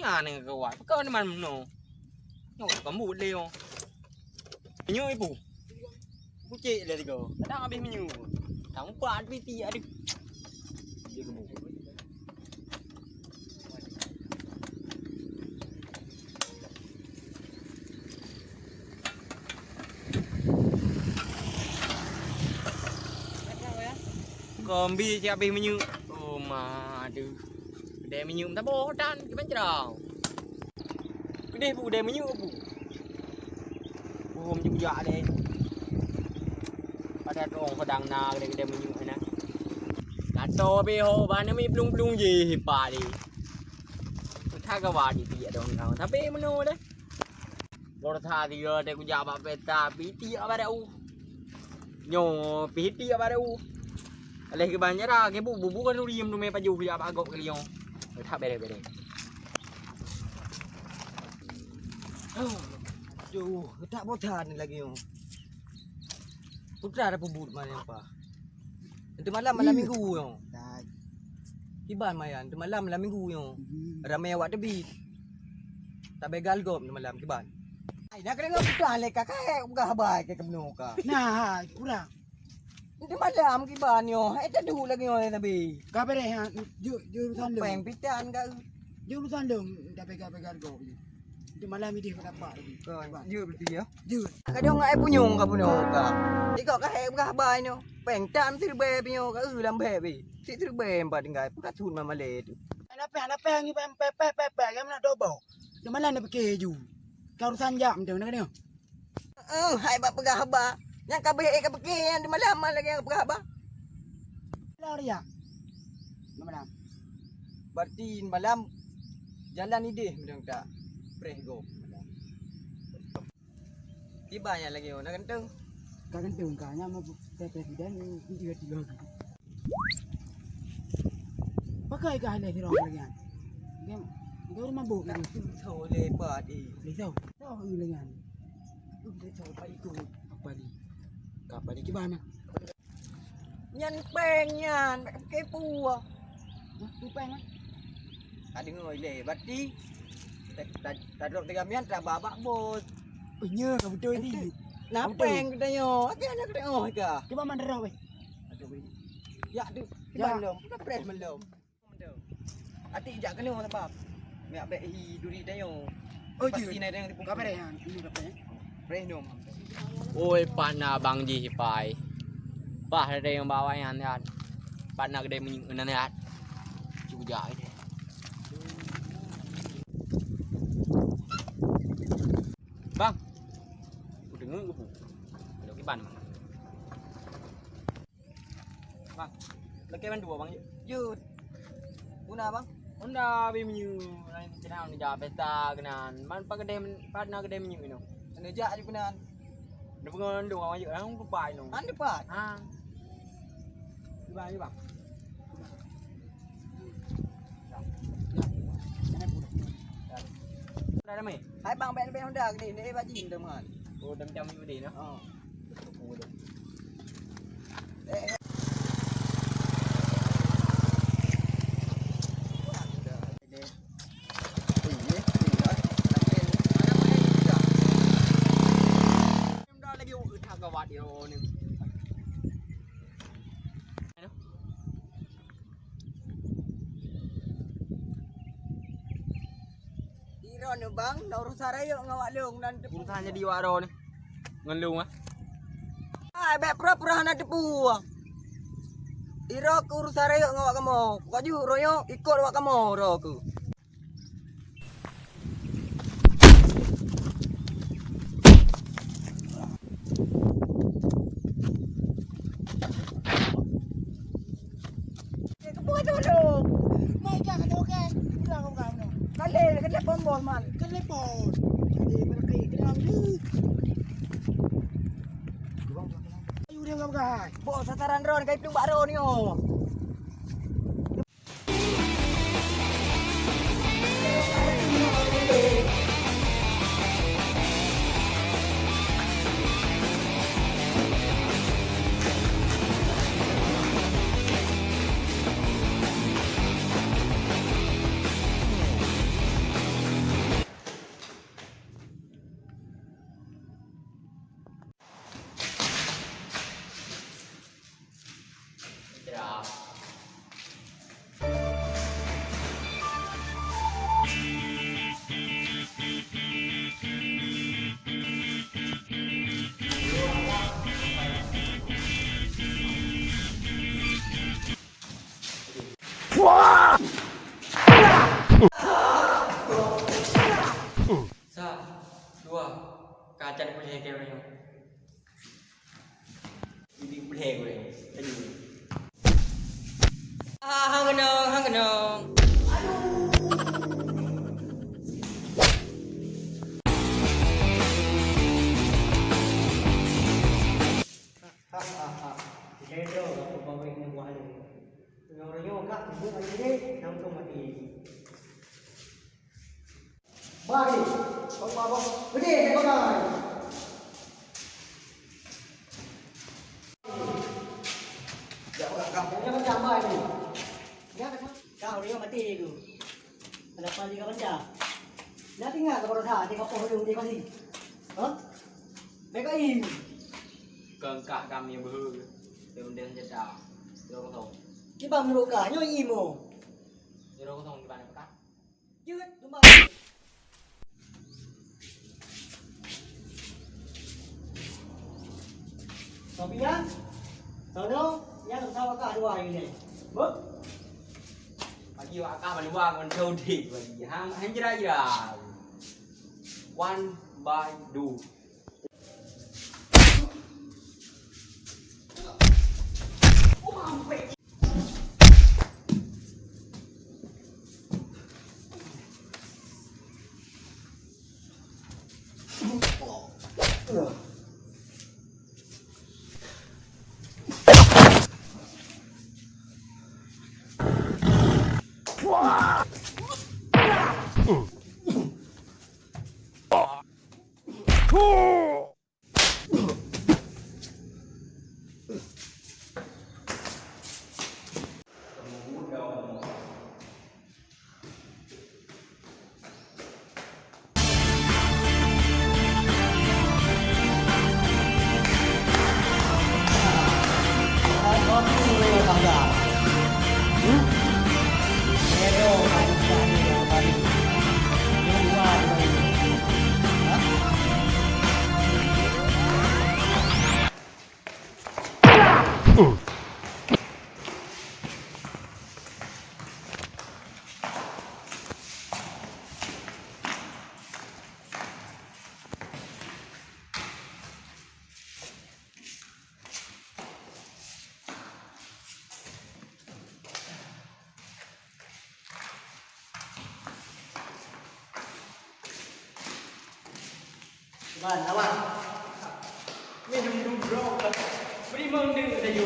mana kau buat? Kau ni mana no? No, kamu buat leo. Menyu ibu. Kucing lah kau. Kadang habis menyu. Kamu buat piti ada. Dia kamu. Kombi siapa yang menyu? Oh madu. Kedai menyu tak bodan ke banjarau. Kedai bu kedai menyu bu. Oh menyu jak deh. Pada orang pedang na kedai menyu na. Kato be ho bana mi plung je hipa di. Tha ka wa di ti dong kau. Tapi meno deh. Bor tha di de ku ja ba peta piti ba deu. Nyo piti ba deu. Alih ke banyak dah, ke bubu kan tu diam tu main paju dia agak kali yang. Tak bere. Oh, jauh, tak bosan lagi yang. Putra ada pebut mana apa? Itu malam minggu yang. Iban mayan, itu malam minggu yang. Ramai awak tebi. Tak begal gom tu malam kiban. Ai nak kena putra lek kakak bukan habai ke kemno ka. Nah, kurang. Itu malam kiban yo. Itu dulu lagi orang nabi. Kabar yang jurusan lu. Peng pitan ka. Jurusan lu dah pegang go. Itu malam ini kau dapat lagi. Jur berarti ya. Jur. Kadang ai punyung ka puno ka. Iko ka he ka bai no. Peng tam tir be pinyo ka lam be bi. Si tir be empat ngai ka thun ma male tu. Apa yang ni pe yang nak double. Itu malam ni pakai ju. Kau urusan jam tu nak ni. Hai bab pegah haba. Yang ka be ka pakai yang di malam lagi yang pegah haba. Lah dia. Malam. Berarti malam jalan ide mendang tak. Preh go. Tibanya lagi nak kenteng. Kau kan tengkanya mau presiden ini tiga. Pakai kah ni orang lagi kan? Dia kau mabuk ni. Tahu lebat ni. Tahu. Tahu lagi kan? Dia tahu apa itu. Apa ni? Kapal ni gimana? Nyan peng nyan pakai puah. Tu peng kan? Ada ngoi le berarti tak drop 3 mian tak babak bos. Punya kau betul ni. Nak peng kita yo. Ada nak kita oh ka. Cuba mana roh weh? Ya tu. Ya. Belum. Kita press belum. Ati jak kena sebab. Miak bek hi duri dah yo. Oh Pasti je. naik dengan tipu. Kapal yang ini kapal. Press nom. Oi pana bang ji hipai. Pah ada yang bawa yang lihat. Pana kedai menyu na lihat. Juga ini. Bang. Udah dengar ke bu? Ada kiban. Bang. Lagi man dua bang. Jut. Guna bang. Onda be menyu. Lain kenal ni jah pesta kenan. Man pa kedai pana kedai menyu ni. Kena jak je kenan. Dia pengondong awak je lang lupa ni. Anda pat. Ha. Ni bang. Dah mai. Hai bang bek bek Honda ni ni baji teman. Oh, dah macam ni tadi nah. Oh. Iro bang, nak urusan raya ngawak leung dan Urusan jadi waro ni. Ngelung ah. ai bek pura-pura nak depu. Iro ke urusan raya ngawak kamu. Kaju royo ikut awak kamu ro ku. Kebuat dulu. Mai kah kata okey. Kurang kau ni. Kale pom bos man. Telepon. Jadi mereka kerang ni. Ayu dia kau kan. Bos sasaran ron kai plung bak ro ni oh. Sa, dua, kaca di kuliah kayak orang. Ini kuliah gue. Tadi. Hang kenong. Ledo aku bawa ini buah ni. Nyoryo kak ibu lagi ni nang tu mati. Bagi, kau bawa. Beri kau bawa. Jangan kampungnya macam apa ni? Ya kan? Kau ni mati tu. Ada apa lagi kau baca? Nak tinggal kau rasa di kau pohon dia kau ni. Hah? Mereka ini. Kengkak kami berhur. Kemudian jeda. Jero kosong. Cái bằng đồ cả nhoi im ồ. Jero kosong di mana kak? Chứ đúng không? Sao bị nhá? Sao đâu? Nhá làm sao cả đồ này này. Bớt. Bagi akak mana buang man saudi bagi. Hang jera. One by do. Bạn nào bạn? Mình đừng bro. Beri mong đừng ada yo.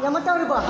Yang macam ni bah?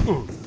Ooh.